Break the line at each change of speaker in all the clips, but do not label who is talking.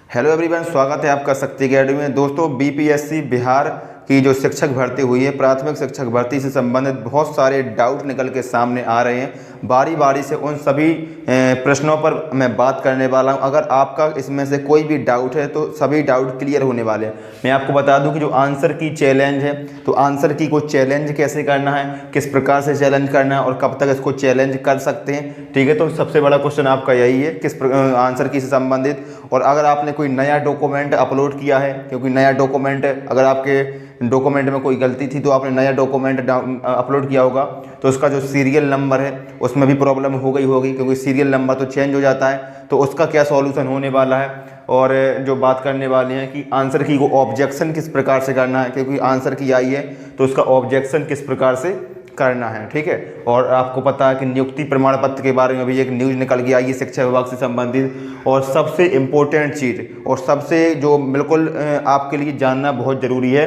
Hello everyone, स्वागत है आपका शक्ति अकेडमी में। दोस्तों, बीपीएससी बिहार की जो शिक्षक भर्ती हुई है, प्राथमिक शिक्षक भर्ती से संबंधित बहुत सारे डाउट निकल के सामने आ रहे हैं। बारी बारी से उन सभी प्रश्नों पर मैं बात करने वाला हूं। अगर आपका इसमें से कोई भी डाउट है तो सभी डाउट क्लियर होने वाले हैं। मैं आपको बता दूं कि जो आंसर की चैलेंज है, तो आंसर की को चैलेंज कैसे करना है, किस प्रकार से चैलेंज करना है और कब तक इसको चैलेंज कर सकते हैं। ठीक है, तो सबसे बड़ा क्वेश्चन आपका यही है, किस आंसर की से संबंधित। और अगर आपने कोई नया डॉक्यूमेंट अपलोड किया है, क्योंकि नया डॉक्यूमेंट, अगर आपके डॉक्यूमेंट में कोई गलती थी तो आपने नया डॉक्यूमेंट अपलोड किया होगा, तो उसका जो सीरियल नंबर है उसमें भी प्रॉब्लम हो गई होगी, क्योंकि सीरियल नंबर तो चेंज हो जाता है। तो उसका क्या सॉल्यूशन होने वाला है, और जो बात करने वाले हैं कि आंसर की को ऑब्जेक्शन किस प्रकार से करना है, क्योंकि आंसर की आई है तो उसका ऑब्जेक्शन किस प्रकार से करना है। ठीक है, और आपको पता है कि नियुक्ति प्रमाण पत्र के बारे में भी एक न्यूज़ निकल के आई है शिक्षा विभाग से संबंधित। और सबसे इम्पोर्टेंट चीज़ और सबसे जो बिल्कुल आपके लिए जानना बहुत ज़रूरी है,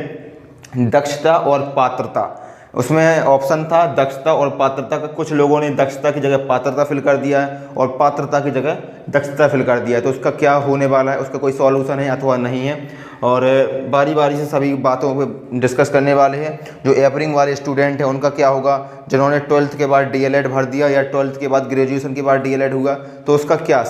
दक्षता और पात्रता। उसमें ऑप्शन था दक्षता और पात्रता का। कुछ लोगों ने दक्षता की जगह पात्रता फिल कर दिया है और पात्रता की जगह दक्षता फिल कर दिया है। तो उसका क्या होने वाला है, उसका कोई सॉल्यूशन है अथवा नहीं है, और बारी बारी से सभी बातों पे डिस्कस करने वाले हैं। जो एवरिंग वाले स्टूडेंट हैं उनका क्या होगा, जिन्होंने 12th के बाद डीएलएड भर दिया या 12th के बाद ग्रेजुएशन के बाद डीएलएड हुआ, तो उसका क्या,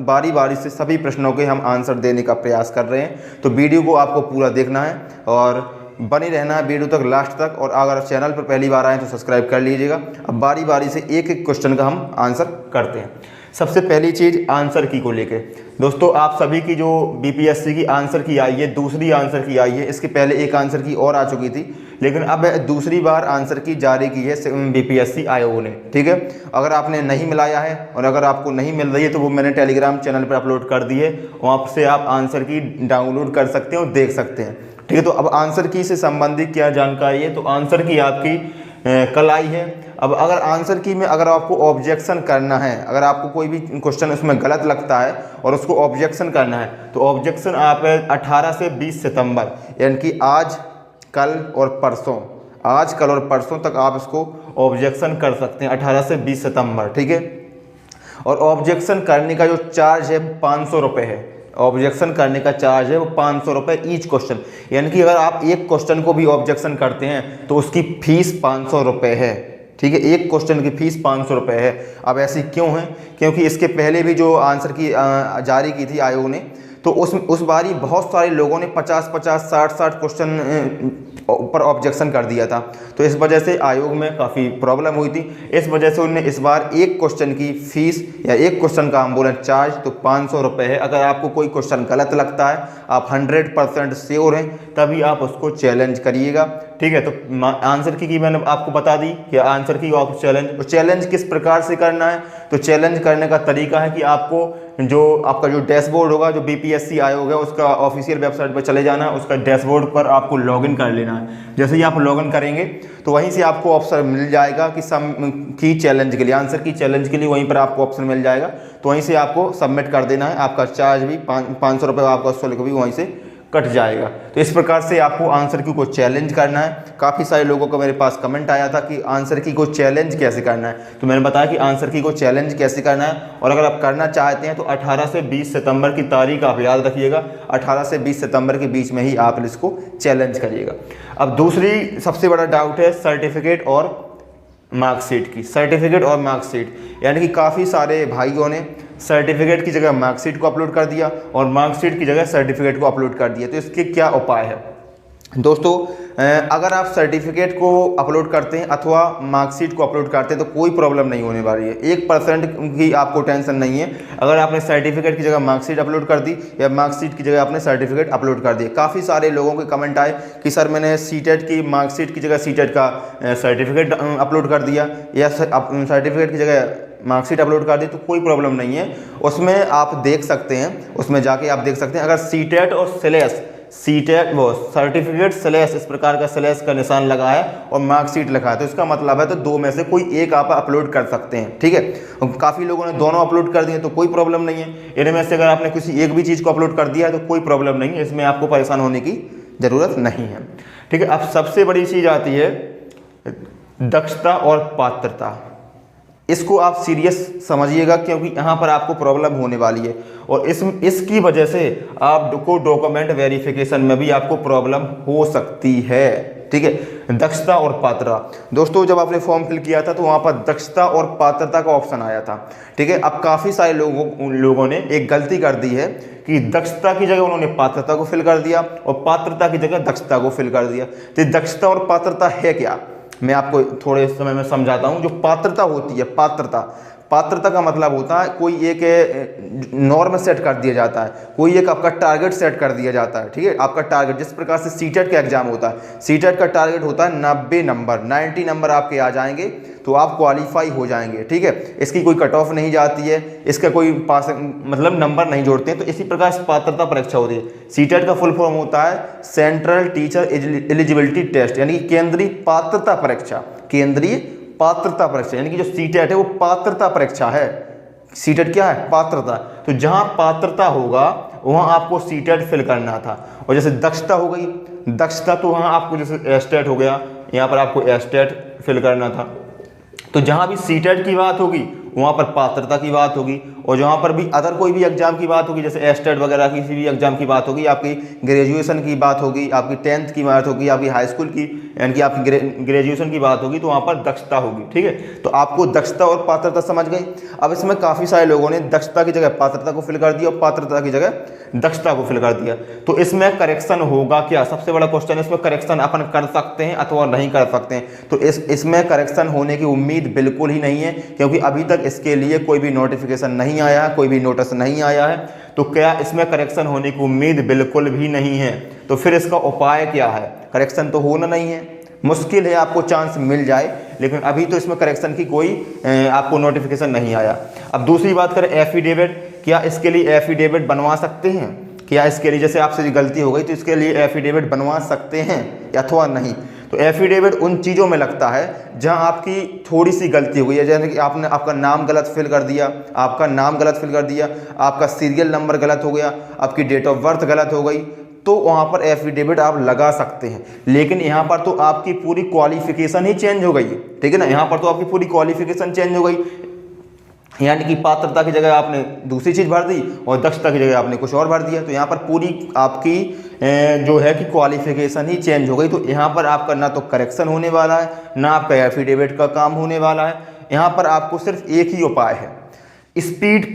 बारी बारी से सभी प्रश्नों के हम आंसर देने का प्रयास कर रहे हैं। तो वीडियो को आपको पूरा देखना है और बने रहना है वीडियो तक, लास्ट तक। और अगर चैनल पर पहली बार आए तो सब्सक्राइब कर लीजिएगा। अब बारी बारी से एक एक क्वेश्चन का हम आंसर करते हैं। सबसे पहली चीज़ आंसर की को लेके, दोस्तों आप सभी की जो बीपीएससी की आंसर की आई है, दूसरी आंसर की आई है। इसके पहले एक आंसर की और आ चुकी थी, लेकिन अब दूसरी बार आंसर की जारी की है बीपीएससी आयोग ने। ठीक है, अगर आपने नहीं मिलाया है और अगर आपको नहीं मिल रही है तो वो मैंने टेलीग्राम चैनल पर अपलोड कर दी है, वहाँ से आप आंसर की डाउनलोड कर सकते हैं और देख सकते हैं। ठीक है, तो अब आंसर की से संबंधित क्या जानकारी है, तो आंसर की आपकी कल आई है। अब अगर आंसर की में अगर आपको ऑब्जेक्शन करना है, अगर आपको कोई भी क्वेश्चन उसमें गलत लगता है और उसको ऑब्जेक्शन करना है, तो ऑब्जेक्शन आप 18 से 20 सितंबर, यानी कि आज, कल और परसों तक आप इसको ऑब्जेक्शन कर सकते हैं, 18 से 20 सितंबर। ठीक है, और ऑब्जेक्शन करने का जो चार्ज है 500 रुपये है। ऑब्जेक्शन करने का चार्ज है वो 500 रुपये ईच क्वेश्चन, यानी कि अगर आप एक क्वेश्चन को भी ऑब्जेक्शन करते हैं तो उसकी फीस 500 रुपये है। ठीक है, एक क्वेश्चन की फीस 500 रुपये है। अब ऐसी क्यों है, क्योंकि इसके पहले भी जो आंसर की जारी की थी आयोग ने, तो उस बारी बहुत सारे लोगों ने 50-50, 60-60 क्वेश्चन पर ऑब्जेक्शन कर दिया था। तो इस वजह से आयोग में काफ़ी प्रॉब्लम हुई थी। इस वजह से उन्होंने इस बार एक क्वेश्चन की फीस या एक क्वेश्चन का हम बोलें चार्ज तो 500 रुपये है। अगर आपको कोई क्वेश्चन गलत लगता है, आप 100% श्योर हैं, तभी आप उसको चैलेंज करिएगा। ठीक है, तो आंसर की मैंने आपको बता दी कि आंसर की आप चैलेंज किस प्रकार से करना है। तो चैलेंज करने का तरीका है कि आपको आपका जो डैशबोर्ड होगा, जो बीपीएससी आयोग है उसका ऑफिशियल वेबसाइट पर चले जाना है, उसका डैशबोर्ड पर आपको लॉगिन कर लेना है। जैसे ही आप लॉगिन करेंगे तो वहीं से आपको ऑप्शन मिल जाएगा कि की चैलेंज के लिए, आंसर की चैलेंज के लिए वहीं पर आपको ऑप्शन मिल जाएगा। तो वहीं से आपको सबमिट कर देना है। आपका चार्ज भी 500 रुपये, आपका शुल्क भी वहीं से कट जाएगा। तो इस प्रकार से आपको आंसर की को चैलेंज करना है। काफ़ी सारे लोगों को मेरे पास कमेंट आया था कि आंसर की को चैलेंज कैसे करना है, तो मैंने बताया कि आंसर की को चैलेंज कैसे करना है। और अगर आप करना चाहते हैं तो 18 से 20 सितंबर की तारीख आप याद रखिएगा, 18 से 20 सितंबर के बीच में ही आप इसको चैलेंज करिएगा। अब दूसरी सबसे बड़ा डाउट है सर्टिफिकेट और मार्कशीट की। सर्टिफिकेट और मार्कशीट, यानी कि काफ़ी सारे भाइयों ने सर्टिफिकेट की जगह मार्कशीट को अपलोड कर दिया और मार्कशीट की जगह सर्टिफिकेट को अपलोड कर दिया। तो इसके क्या उपाय है दोस्तों, अगर आप सर्टिफिकेट को अपलोड करते हैं अथवा मार्कशीट को अपलोड करते हैं तो कोई प्रॉब्लम नहीं होने वाली है। 1% की आपको टेंशन नहीं है। अगर आपने सर्टिफिकेट की जगह मार्कशीट अपलोड कर दी या मार्कशीट की जगह आपने सर्टिफिकेट अपलोड कर दिया। काफ़ी सारे लोगों के कमेंट आए कि सर मैंने सीटेट की मार्कशीट की जगह सीटेट का सर्टिफिकेट अपलोड कर दिया या सर्टिफिकेट की जगह मार्कशीट अपलोड कर दी। तो कोई प्रॉब्लम नहीं है, उसमें आप देख सकते हैं, उसमें जाके आप देख सकते हैं। अगर सीटेट और स्लैश, सीटेट वो सर्टिफिकेट स्लैश, इस प्रकार का स्लैश का निशान लगा है और मार्कशीट लिखा है, तो इसका मतलब है तो दो में से कोई एक आप अपलोड कर सकते हैं। ठीक है, काफ़ी लोगों ने दोनों अपलोड कर दिए तो कोई प्रॉब्लम नहीं है। इनमें से अगर आपने किसी एक भी चीज़ को अपलोड कर दिया है तो कोई प्रॉब्लम नहीं है, इसमें आपको परेशान होने की ज़रूरत नहीं है। ठीक है, अब सबसे बड़ी चीज़ आती है दक्षता और पात्रता। इसको आप सीरियस समझिएगा, क्योंकि यहाँ पर आपको प्रॉब्लम होने वाली है और इसकी वजह से आपको डॉक्यूमेंट वेरिफिकेशन में भी आपको प्रॉब्लम हो सकती है। ठीक है, दक्षता और पात्रता। दोस्तों जब आपने फॉर्म फिल किया था तो वहाँ पर दक्षता और पात्रता का ऑप्शन आया था। ठीक है, अब काफ़ी सारे लोगों ने एक गलती कर दी है कि दक्षता की जगह उन्होंने पात्रता को फिल कर दिया और पात्रता की जगह दक्षता को फिल कर दिया। तो दक्षता और पात्रता है क्या, मैं आपको थोड़े समय में समझाता हूं। जो पात्रता होती है, पात्रता का मतलब होता है कोई एक नॉर्म सेट कर दिया जाता है, कोई एक आपका टारगेट सेट कर दिया जाता है। ठीक है, आपका टारगेट, जिस प्रकार से सीटेट का एग्जाम होता है, सीटेट का टारगेट होता है 90 नंबर आपके आ जाएंगे तो आप क्वालिफाई हो जाएंगे। ठीक है, इसकी कोई कट ऑफ नहीं जाती है, इसका कोई पास मतलब नंबर नहीं जोड़ते हैं। तो इसी प्रकार से पात्रता परीक्षा होती है। सीटेट का फुल फॉर्म होता है सेंट्रल टीचर एलिजिबिलिटी टेस्ट, यानी कि केंद्रीय पात्रता परीक्षा। केंद्रीय पात्रता परीक्षा यानी कि जो सीटेट है वो पात्रता परीक्षा है। सीटेट क्या है, पात्रता। तो जहां पात्रता होगा वहां आपको सीटेट फिल करना था। और जैसे दक्षता हो गई, दक्षता तो वहां आपको जैसे एस्टेट हो गया, यहाँ पर आपको एस्टेट फिल करना था। तो जहां भी सीटेट की बात होगी वहां पर पात्रता की बात होगी, और जहां पर भी अदर कोई भी एग्जाम की बात होगी, जैसे एस्टेट वगैरह किसी भी एग्जाम की बात होगी, आपकी ग्रेजुएशन की बात होगी, आपकी 10th की बात होगी, आपकी हाई स्कूल की यानी कि आपकी ग्रेजुएशन की बात होगी, तो वहां पर दक्षता होगी। ठीक है, तो आपको दक्षता और पात्रता समझ गई। अब इसमें काफ़ी सारे लोगों ने दक्षता की जगह पात्रता को फिल कर दिया और पात्रता की जगह दक्षता को फिल कर दिया। तो इसमें करेक्शन होगा क्या, सबसे बड़ा क्वेश्चन। इसमें करेक्शन अपन कर सकते हैं अथवा नहीं कर सकते हैं। तो इसमें करेक्शन होने की उम्मीद बिल्कुल ही नहीं है, क्योंकि अभी तक इसके लिए कोई भी नोटिफिकेशन नहीं आया, कोई भी नोटिस नहीं आया है। तो क्या इसमें करेक्शन होने की उम्मीद बिल्कुल भी नहीं है। तो फिर इसका उपाय क्या है, करेक्शन तो होना नहीं है, मुश्किल है आपको चांस मिल जाए, लेकिन अभी तो इसमें करेक्शन की कोई आपको नोटिफिकेशन नहीं आया। अब दूसरी बात करें एफिडेविट, क्या इसके लिए एफिडेविट बनवा सकते हैं, क्या इसके लिए जैसे आपसे गलती हो गई तो इसके लिए एफिडेविट बनवा सकते हैं अथवा नहीं। तो एफिडेविट उन चीज़ों में लगता है जहां आपकी थोड़ी सी गलती हो गई है, जैसे कि आपने आपका नाम गलत फिल कर दिया, आपका सीरियल नंबर गलत हो गया, आपकी डेट ऑफ बर्थ गलत हो गई, तो वहाँ पर एफिडेविट आप लगा सकते हैं। लेकिन यहाँ पर तो आपकी पूरी क्वालिफिकेशन ही चेंज हो गई। ठीक है ना, यहाँ पर तो आपकी पूरी क्वालिफिकेशन चेंज हो गई, यानी कि पात्रता की जगह आपने दूसरी चीज़ भर दी और दक्षता की जगह आपने कुछ और भर दिया। तो यहाँ पर पूरी आपकी जो है कि क्वालिफिकेशन ही चेंज हो गई। तो यहाँ पर आपका ना तो करेक्शन होने वाला है, ना आपका एफिडेविट का काम होने वाला है। यहाँ पर आपको सिर्फ एक ही उपाय है, स्पीड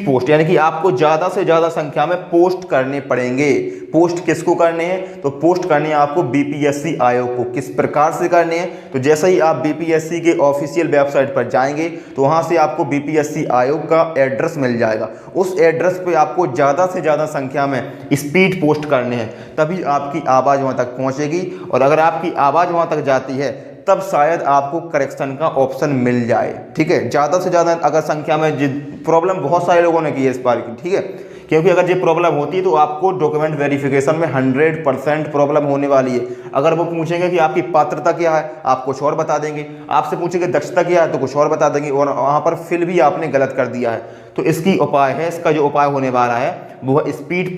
पोस्ट यानी कि आपको ज़्यादा से ज़्यादा संख्या में पोस्ट करने पड़ेंगे। पोस्ट किसको करने हैं, तो पोस्ट करने हैं आपको बीपीएससी आयोग को। किस प्रकार से करने हैं, तो जैसे ही आप बीपीएससी के ऑफिशियल वेबसाइट पर जाएंगे तो वहाँ से आपको बीपीएससी आयोग का एड्रेस मिल जाएगा। उस एड्रेस पे आपको ज़्यादा से ज़्यादा संख्या में स्पीड पोस्ट करने हैं, तभी आपकी आवाज़ वहाँ तक पहुँचेगी। और अगर आपकी आवाज़ वहाँ तक जाती है तब शायद आपको करेक्शन का ऑप्शन मिल जाए। ठीक है, ज़्यादा से ज़्यादा अगर संख्या में प्रॉब्लम बहुत सारे लोगों ने की है इस बार की। ठीक है, क्योंकि अगर ये प्रॉब्लम होती है तो आपको डॉक्यूमेंट वेरिफिकेशन में 100% प्रॉब्लम होने वाली है। अगर वो पूछेंगे कि आपकी पात्रता क्या है, आप कुछ और बता देंगे, आपसे पूछेंगे दक्षता क्या है तो कुछ और बता देंगे, और वहाँ पर फिल भी आपने गलत कर दिया है। तो इसकी उपाय है, इसका जो उपाय होने वाला है वो है स्पीड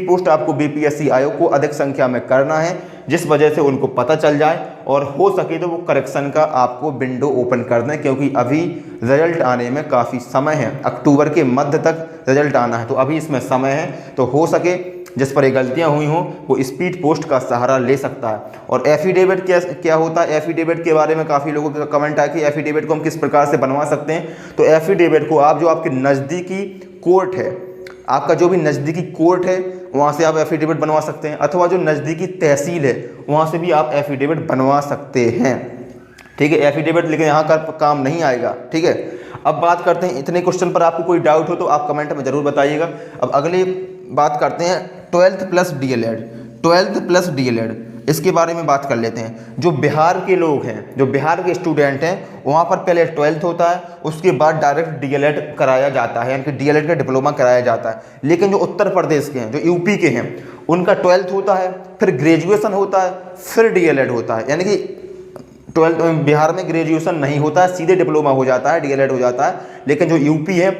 पोस्ट आपको बीपीएससी आयोग को अधिक संख्या में करना है, जिस वजह से उनको पता चल जाए और हो सके तो वो करेक्शन का आपको विंडो ओपन कर दें, क्योंकि अभी रिजल्ट आने में काफ़ी समय है। अक्टूबर के मध्य तक रिजल्ट आना है, तो अभी इसमें समय है। तो हो सके जिस पर ये गलतियाँ हुई हों वो स्पीड पोस्ट का सहारा ले सकता है। और एफिडेविट क्या होता है, एफिडेविट के बारे में काफ़ी लोगों का कमेंट आया कि एफिडेविट को हम किस प्रकार से बनवा सकते हैं। तो एफिडेविट को आप जो आपके नज़दीकी कोर्ट है, आपका जो भी नज़दीकी कोर्ट है वहाँ से आप एफिडेविट बनवा सकते हैं, अथवा जो नज़दीकी तहसील है वहाँ से भी आप एफिडेविट बनवा सकते हैं। ठीक है, एफिडेविट लेकिन यहाँ का काम नहीं आएगा। ठीक है, अब बात करते हैं, इतने क्वेश्चन पर आपको कोई डाउट हो तो आप कमेंट में ज़रूर बताइएगा। अब अगली बात करते हैं 12th प्लस डीएलएड, इसके बारे में बात कर लेते हैं। जो बिहार के लोग हैं, जो बिहार के स्टूडेंट हैं, वहाँ पर पहले 12th होता है, उसके बाद डायरेक्ट डीएलएड कराया जाता है, यानी कि डीएलएड का डिप्लोमा कराया जाता है। लेकिन जो उत्तर प्रदेश के हैं, जो यूपी के हैं, उनका 12th होता है, फिर ग्रेजुएशन होता है, फिर डीएलएड होता है। यानी कि 12th बिहार में ग्रेजुएशन नहीं होता है, सीधे डिप्लोमा हो जाता है, डीएलएड हो जाता है। लेकिन जो यूपी है,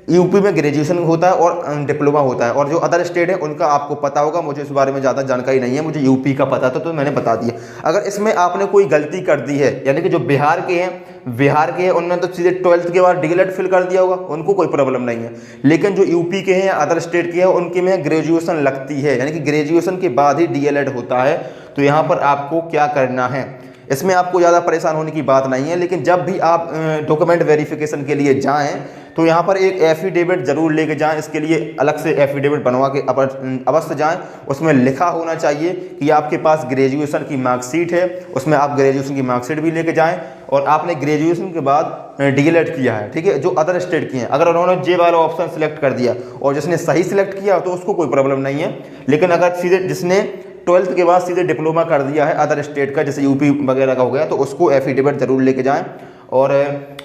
यूपी में ग्रेजुएशन होता है और डिप्लोमा होता है, और जो अदर स्टेट है उनका आपको पता होगा, मुझे इस बारे में ज़्यादा जानकारी नहीं है, मुझे यूपी का पता था तो मैंने बता दिया। अगर इसमें आपने कोई गलती कर दी है, यानी कि जो बिहार के हैं उन्होंने तो सीधे 12th के बाद डीएलएड फिल कर दिया होगा, उनको कोई प्रॉब्लम नहीं है। लेकिन जो यूपी के हैं या अदर स्टेट के हैं उनके में ग्रेजुएशन लगती है, यानी कि ग्रेजुएशन के बाद ही डीएलएड होता है। तो यहाँ पर आपको क्या करना है, इसमें आपको ज़्यादा परेशान होने की बात नहीं है। लेकिन जब भी आप डॉक्यूमेंट वेरिफिकेशन के लिए जाएं तो यहाँ पर एक एफिडेविट जरूर लेके जाएं, इसके लिए अलग से एफिडेविट बनवा के अवश्य जाएं। उसमें लिखा होना चाहिए कि आपके पास ग्रेजुएशन की मार्कशीट है, उसमें आप ग्रेजुएशन की मार्कशीट भी लेके जाएं और आपने ग्रेजुएशन के बाद डीएलएड किया है, ठीक है। जो अदर स्टेट की हैं, अगर उन्होंने जे वाला ऑप्शन सिलेक्ट कर दिया और जिसने सही सिलेक्ट किया तो उसको कोई प्रॉब्लम नहीं है। लेकिन अगर सीधे जिसने 12th के बाद सीधे डिप्लोमा कर दिया है अदर स्टेट का, जैसे यूपी वगैरह का हो गया, तो उसको एफिडेविट जरूर लेके जाएं और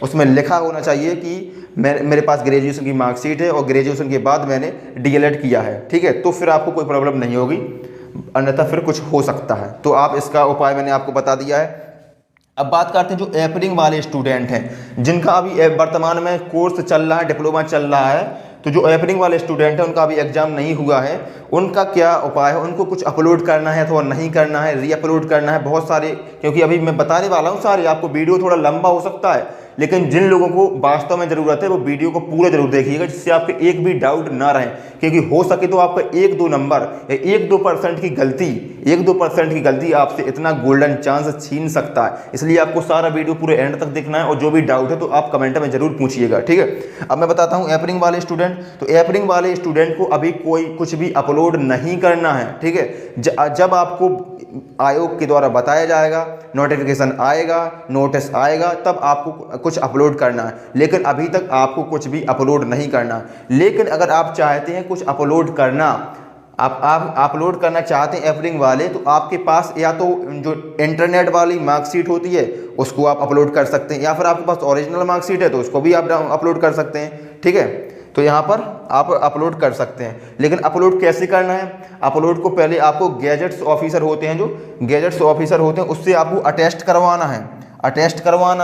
उसमें लिखा होना चाहिए कि मेरे पास ग्रेजुएशन की मार्कशीट है और ग्रेजुएशन के बाद मैंने डीएलएड किया है, ठीक है। तो फिर आपको कोई प्रॉब्लम नहीं होगी, अन्यथा फिर कुछ हो सकता है। तो आप इसका उपाय मैंने आपको बता दिया है। अब बात करते हैं जो एपरिंग वाले स्टूडेंट हैं, जिनका अभी वर्तमान में कोर्स चल रहा है, डिप्लोमा चल रहा है, तो जो एपरिंग वाले स्टूडेंट हैं उनका अभी एग्जाम नहीं हुआ है, उनका क्या उपाय है। उनको कुछ अपलोड करना है अथवा नहीं करना है, री अपलोड करना है, बहुत सारे, क्योंकि अभी मैं बताने वाला हूँ सारे, आपको वीडियो थोड़ा लंबा हो सकता है, लेकिन जिन लोगों को वास्तव में ज़रूरत है वो वीडियो को पूरा जरूर देखिएगा, जिससे आपके एक भी डाउट ना रहे। क्योंकि हो सके तो आपका 1-2 नंबर या 1-2% की गलती, 1-2% की गलती आपसे इतना गोल्डन चांस छीन सकता है। इसलिए आपको सारा वीडियो पूरे एंड तक देखना है और जो भी डाउट है तो आप कमेंट में जरूर पूछिएगा, ठीक है। अब मैं बताता हूँ एपरिंग वाले स्टूडेंट, तो एपरिंग वाले स्टूडेंट को अभी कोई कुछ भी अपलोड नहीं करना है, ठीक है। जब आपको आयोग के द्वारा बताया जाएगा, नोटिफिकेशन आएगा, नोटिस आएगा, तब आपको कुछ अपलोड करना है। लेकिन अभी तक आपको कुछ भी अपलोड नहीं करना। लेकिन अगर आप चाहते हैं कुछ अपलोड करना, आप अपलोड करना चाहते हैं एपरिंग वाले, तो आपके पास या तो जो इंटरनेट वाली मार्कशीट होती है उसको आप अपलोड कर सकते हैं, या फिर आपके पास ओरिजिनल मार्कशीट है तो उसको भी आप अपलोड कर सकते हैं, ठीक है। तो यहाँ पर आप अपलोड कर सकते हैं। लेकिन अपलोड कैसे करना है, अपलोड को पहले आपको गैजेट्स ऑफिसर होते हैं, जो गैजेट्स ऑफिसर होते हैं उससे आपको अटेस्ट करवाना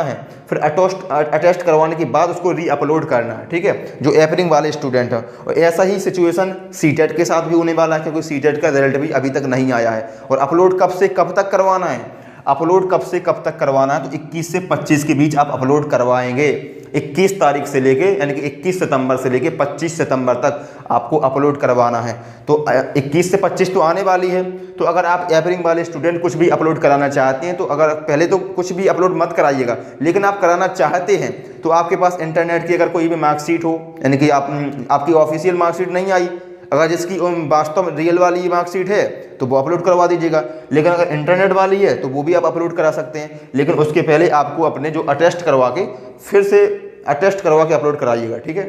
है, फिर अटेस्ट करवाने के बाद उसको री अपलोड करना है, ठीक है, जो एपरिंग वाले स्टूडेंट हैं। और ऐसा ही सिचुएशन सीटेट के साथ भी होने वाला है, क्योंकि सीटेट का रिजल्ट भी अभी तक नहीं आया है। और अपलोड कब से कब तक करवाना है, अपलोड कब से कब तक करवाना है, तो 21 से 25 के बीच आप अपलोड करवाएंगे। 21 तारीख से लेके, यानी कि 21 सितंबर से लेके 25 सितंबर तक आपको अपलोड करवाना है। तो 21 से 25 तो आने वाली है। तो अगर आप एपरिंग वाले स्टूडेंट कुछ भी अपलोड कराना चाहते हैं, तो अगर पहले तो कुछ भी अपलोड मत कराइएगा, लेकिन आप कराना चाहते हैं तो आपके पास इंटरनेट की अगर कोई भी मार्कशीट हो, यानी कि आपकी ऑफिशियल मार्कशीट नहीं आई, अगर जिसकी वास्तव में रियल वाली मार्कशीट है तो वो अपलोड करवा दीजिएगा। लेकिन अगर इंटरनेट वाली है तो वो भी आप अपलोड करा सकते हैं। लेकिन उसके पहले आपको अपने जो अटेस्ट करवा के फिर से अटेस्ट करवा के अपलोड कराइएगा, ठीक है।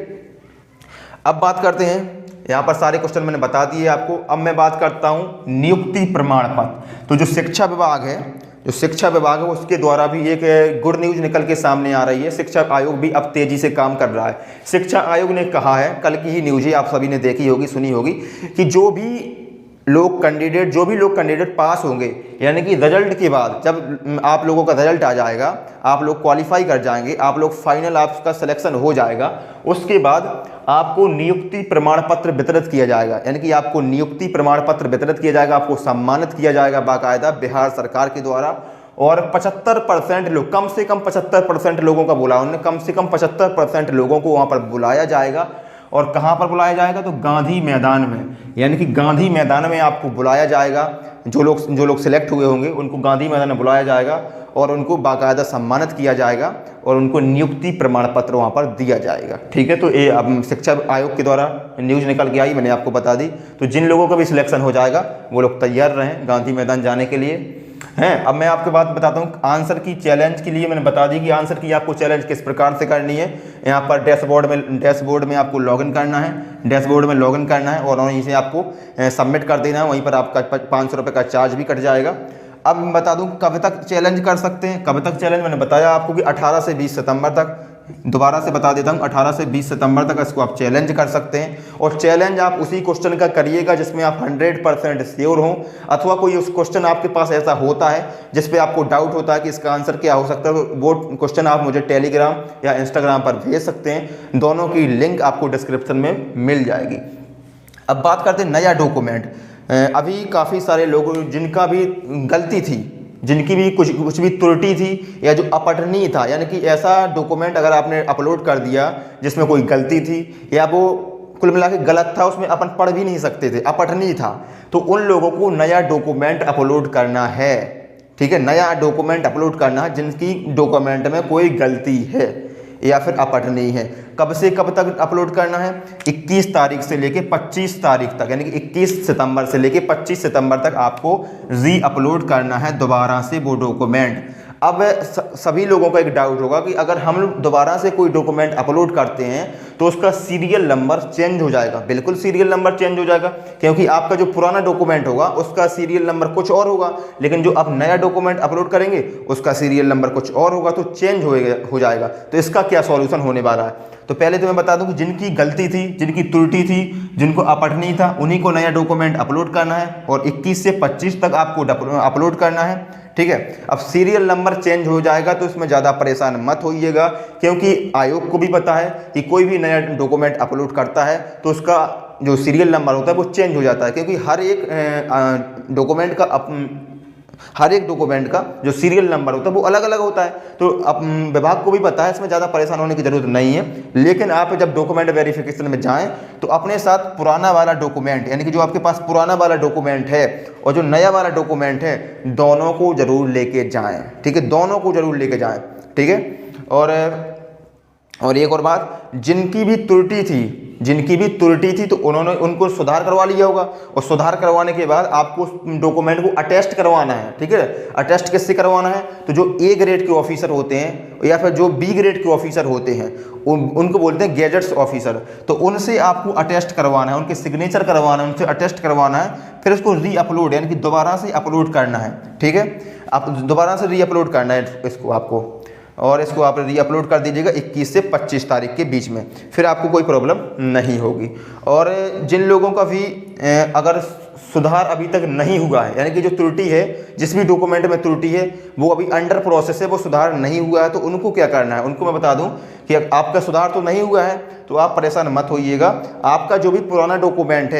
अब बात करते हैं, यहाँ पर सारे क्वेश्चन मैंने बता दिए आपको। अब मैं बात करता हूँ नियुक्ति प्रमाण पत्र। तो जो शिक्षा विभाग है उसके द्वारा भी एक गुड न्यूज़ निकल के सामने आ रही है। शिक्षा आयोग भी अब तेजी से काम कर रहा है। शिक्षा आयोग ने कहा है, कल की ही न्यूज़ आप सभी ने देखी होगी, सुनी होगी, कि जो भी लोग कैंडिडेट पास होंगे, यानी कि रिजल्ट के बाद जब आप लोगों का रिजल्ट आ जाएगा, आप लोग क्वालिफाई कर जाएंगे, आप लोग फाइनल आपका सिलेक्शन हो जाएगा, उसके बाद आपको नियुक्ति प्रमाण पत्र वितरित किया जाएगा। यानी कि आपको नियुक्ति प्रमाण पत्र वितरित किया जाएगा, आपको सम्मानित किया जाएगा बाकायदा बिहार सरकार के द्वारा। और 75% लोग, कम से कम 75% लोगों का बोला उन्होंने, कम से कम 75% लोगों को वहाँ पर बुलाया जाएगा। और कहाँ पर बुलाया जाएगा, तो गांधी मैदान में, यानी कि गांधी मैदान में आपको बुलाया जाएगा। जो लोग सिलेक्ट हुए होंगे उनको गांधी मैदान में बुलाया जाएगा और उनको बाकायदा सम्मानित किया जाएगा और उनको नियुक्ति प्रमाण पत्र वहाँ पर दिया जाएगा, ठीक है। तो ये अब शिक्षा आयोग के द्वारा न्यूज़ निकल के आई, मैंने आपको बता दी। तो जिन लोगों का भी सिलेक्शन हो जाएगा वो लोग तैयार रहें गांधी मैदान जाने के लिए हैं। अब मैं आपको बात बताता हूँ आंसर की चैलेंज के लिए। मैंने बता दी कि आंसर की आपको चैलेंज किस प्रकार से करनी है। यहाँ पर डैशबोर्ड में आपको लॉगिन करना है, और वहीं से आपको सबमिट कर देना है। वहीं पर आपका 500 रुपये का चार्ज भी कट जाएगा। अब मैं बता दूं कब तक चैलेंज कर सकते हैं। कब तक चैलेंज, मैंने बताया आपको कि 18 से 20 सितंबर तक दोबारा से बता देता हूँ, 18 से 20 सितंबर तक इसको आप चैलेंज कर सकते हैं। और चैलेंज आप उसी क्वेश्चन का करिएगा जिसमें आप 100% श्योर हों, अथवा कोई उस क्वेश्चन आपके पास ऐसा होता है जिस पे आपको डाउट होता है कि इसका आंसर क्या हो सकता है, वो क्वेश्चन आप मुझे टेलीग्राम या इंस्टाग्राम पर भेज सकते हैं। दोनों की लिंक आपको डिस्क्रिप्शन में मिल जाएगी। अब बात करते हैं नया डॉक्यूमेंट। अभी काफ़ी सारे लोग जिनका भी गलती थी, जिनकी भी कुछ भी त्रुटि थी या जो अपठनीय था, यानी कि ऐसा डॉक्यूमेंट अगर आपने अपलोड कर दिया जिसमें कोई गलती थी या वो कुल मिला के गलत था, उसमें अपन पढ़ भी नहीं सकते थे, अपठनीय था, तो उन लोगों को नया डॉक्यूमेंट अपलोड करना है। ठीक है, नया डॉक्यूमेंट अपलोड करना है जिनकी डॉक्यूमेंट में कोई गलती है या फिर अपठनीय है। कब से कब तक अपलोड करना है? 21 तारीख से लेके 25 तारीख तक, यानी कि 21 सितंबर से लेके 25 सितंबर तक आपको री अपलोड करना है दोबारा से वो डॉक्यूमेंट। अब सभी लोगों का एक डाउट होगा कि अगर हम दोबारा से कोई डॉक्यूमेंट अपलोड करते हैं तो उसका सीरियल नंबर चेंज हो जाएगा। बिल्कुल सीरियल नंबर चेंज हो जाएगा, क्योंकि आपका जो पुराना डॉक्यूमेंट होगा उसका सीरियल नंबर कुछ और होगा, लेकिन जो आप नया डॉक्यूमेंट अपलोड करेंगे उसका सीरियल नंबर कुछ और होगा, तो चेंज हो जाएगा। तो इसका क्या सॉल्यूशन होने वाला है? तो पहले तो मैं बता दूं कि जिनकी गलती थी, जिनकी त्रुटि थी, जिनको अपठनीय था, उन्हीं को नया डॉक्यूमेंट अपलोड करना है और 21 से 25 तक आपको अपलोड करना है। ठीक है, अब सीरियल नंबर चेंज हो जाएगा तो इसमें ज़्यादा परेशान मत होइएगा, क्योंकि आयोग को भी पता है कि कोई भी नया डॉक्यूमेंट अपलोड करता है तो उसका जो सीरियल नंबर होता है वो चेंज हो जाता है, क्योंकि हर एक डॉक्यूमेंट का जो सीरियल नंबर होता है वो अलग अलग होता है। तो अब विभाग को भी पता है, इसमें ज़्यादा परेशान होने की जरूरत नहीं है। लेकिन आप जब डॉक्यूमेंट वेरिफिकेशन में जाएं तो अपने साथ पुराना वाला डॉक्यूमेंट, यानी कि जो आपके पास पुराना वाला डॉक्यूमेंट है और जो नया वाला डॉक्यूमेंट है, दोनों को जरूर लेके जाएं। ठीक है, दोनों को जरूर लेके जाएं। ठीक है, और एक और बात, जिनकी भी त्रुटि थी तो उनको सुधार करवा लिया होगा, और सुधार करवाने के बाद आपको डॉक्यूमेंट को अटेस्ट करवाना है। ठीक है, अटेस्ट किससे करवाना है? तो जो ए ग्रेड के ऑफिसर होते हैं या फिर जो बी ग्रेड के ऑफिसर होते हैं उनको बोलते हैं गैजेट्स ऑफिसर, तो उनसे आपको अटेस्ट करवाना है, उनके सिग्नेचर करवाना है, उनसे अटेस्ट करवाना है, फिर उसको री अपलोड यानी कि दोबारा से अपलोड करना है। ठीक है, आप दोबारा से री अपलोड करना है इसको आपको, और इसको आप री अपलोड कर दीजिएगा 21 से 25 तारीख के बीच में, फिर आपको कोई प्रॉब्लम नहीं होगी। और जिन लोगों का भी अगर सुधार अभी तक नहीं हुआ है, यानी कि जो त्रुटि है, जिस भी डॉक्यूमेंट में त्रुटि है वो अभी अंडर प्रोसेस है, वो सुधार नहीं हुआ है, तो उनको क्या करना है? उनको मैं बता दूं कि आपका सुधार तो नहीं हुआ है तो आप परेशान मत होइएगा। आपका जो भी पुराना डॉक्यूमेंट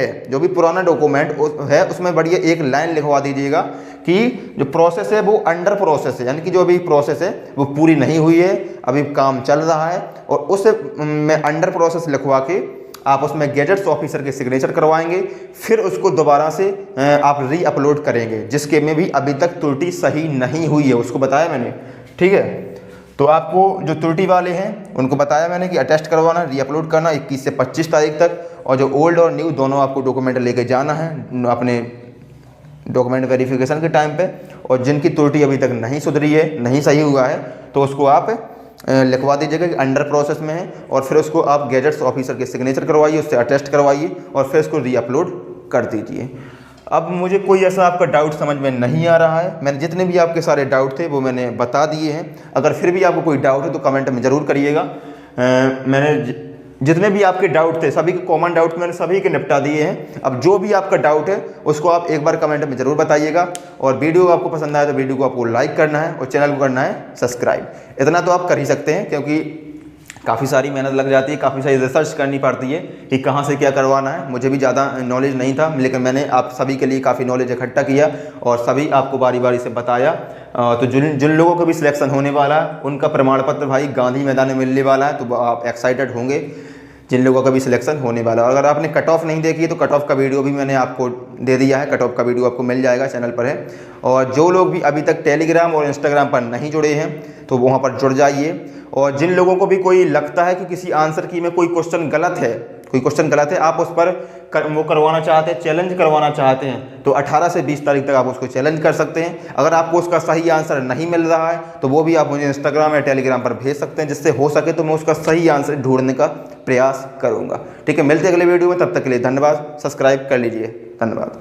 है, उसमें बढ़िया एक लाइन लिखवा दीजिएगा कि जो प्रोसेस है वो अंडर प्रोसेस है, यानी कि जो अभी प्रोसेस है वो पूरी नहीं हुई है, अभी काम चल रहा है, और उस में अंडर प्रोसेस लिखवा के आप उसमें गैजेट्स ऑफिसर के सिग्नेचर करवाएंगे, फिर उसको दोबारा से आप री अपलोड करेंगे, जिसके में भी अभी तक त्रुटि सही नहीं हुई है, उसको बताया मैंने। ठीक है, तो आपको जो त्रुटि वाले हैं उनको बताया मैंने कि अटेस्ट करवाना, री अपलोड करना 21 से 25 तारीख तक, और जो ओल्ड और न्यू दोनों आपको डॉक्यूमेंट लेके जाना है अपने डॉक्यूमेंट वेरिफिकेशन के टाइम पे। और जिनकी त्रुटि अभी तक नहीं सुधरी है, नहीं सही हुआ है, तो उसको आप लिखवा दीजिएगा कि अंडर प्रोसेस में है, और फिर उसको आप गैजेट्स ऑफिसर के सिग्नेचर करवाइए, उससे अटेस्ट करवाइए और फिर उसको री अपलोड कर दीजिए। अब मुझे कोई ऐसा आपका डाउट समझ में नहीं आ रहा है, मैंने जितने भी आपके सारे डाउट थे वो मैंने बता दिए हैं। अगर फिर भी आपको कोई डाउट है तो कमेंट में ज़रूर करिएगा। मैंने जितने भी आपके डाउट थे, सभी के कॉमन डाउट मैंने सभी के निपटा दिए हैं। अब जो भी आपका डाउट है उसको आप एक बार कमेंट में ज़रूर बताइएगा, और वीडियो आपको पसंद आए तो वीडियो को आपको लाइक करना है और चैनल को करना है सब्सक्राइब। इतना तो आप कर ही सकते हैं, क्योंकि काफ़ी सारी मेहनत लग जाती है, काफ़ी सारी रिसर्च करनी पड़ती है कि कहाँ से क्या करवाना है। मुझे भी ज़्यादा नॉलेज नहीं था, लेकिन मैंने आप सभी के लिए काफ़ी नॉलेज इकट्ठा किया और सभी आपको बारी बारी से बताया। तो जिन लोगों को भी सिलेक्शन होने वाला है उनका प्रमाण पत्र भाई गांधी मैदान में मिलने वाला है, तो आप एक्साइटेड होंगे जिन लोगों का भी सिलेक्शन होने वाला है। अगर आपने कट ऑफ नहीं देखी है तो कट ऑफ का वीडियो भी मैंने आपको दे दिया है, कट ऑफ का वीडियो आपको मिल जाएगा, चैनल पर है। और जो लोग भी अभी तक टेलीग्राम और इंस्टाग्राम पर नहीं जुड़े हैं तो वहाँ पर जुड़ जाइए। और जिन लोगों को भी कोई लगता है कि किसी आंसर की में कोई क्वेश्चन गलत है, आप उस पर वो करवाना चाहते हैं, चैलेंज करवाना चाहते हैं, तो 18 से 20 तारीख तक आप उसको चैलेंज कर सकते हैं। अगर आपको उसका सही आंसर नहीं मिल रहा है तो वो भी आप मुझे इंस्टाग्राम या टेलीग्राम पर भेज सकते हैं, जिससे हो सके तो मैं उसका सही आंसर ढूंढने का प्रयास करूँगा। ठीक है, मिलते हैं अगले वीडियो में, तब तक के लिए धन्यवाद। सब्सक्राइब कर लीजिए, धन्यवाद।